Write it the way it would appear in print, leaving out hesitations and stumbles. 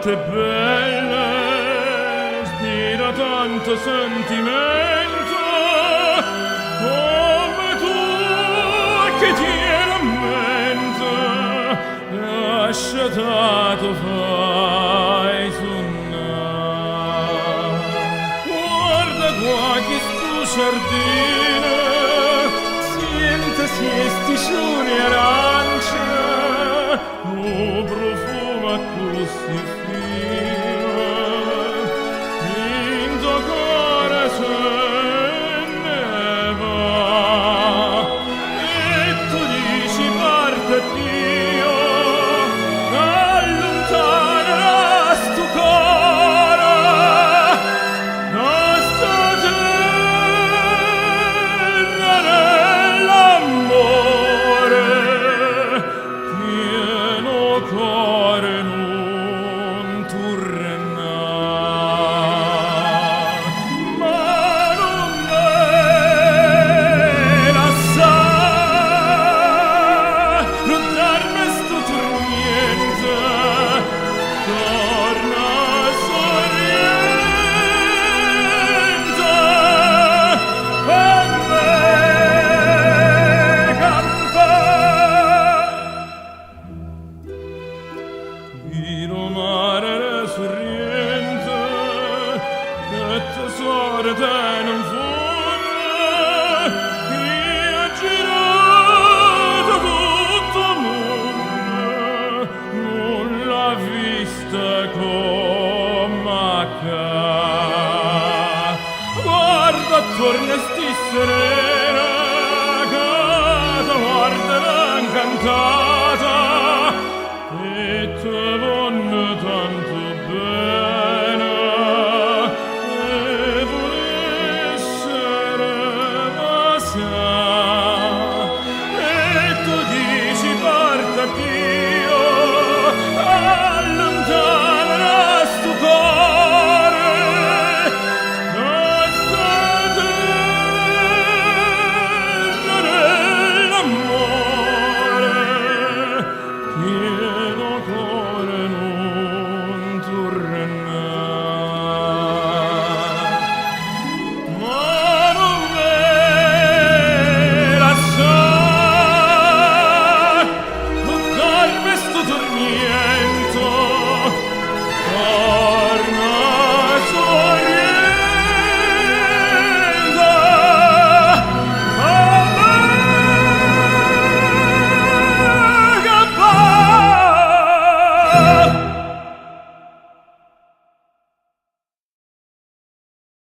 tante belle, ispira tanto sentimento, come tu che tieni a mente, lasciatato fai suonare. Guarda qua che stu giardino, siente sti ciuni arance, profuma così fino, in tuo cuore se ne va, e tu dici parte Dio, allontanerà sto cuore, da sta terra dell'amore, pieno cuore non tornar, ma non me lasciar, non darmi sto tormento, torna sorriente, per me campare. Vino mare sorriente, che tesoro te non fonde, io ho girato tutto il mondo, non l'ha vista come ca. Guarda attorno e sti serena, casa guarda a cantare,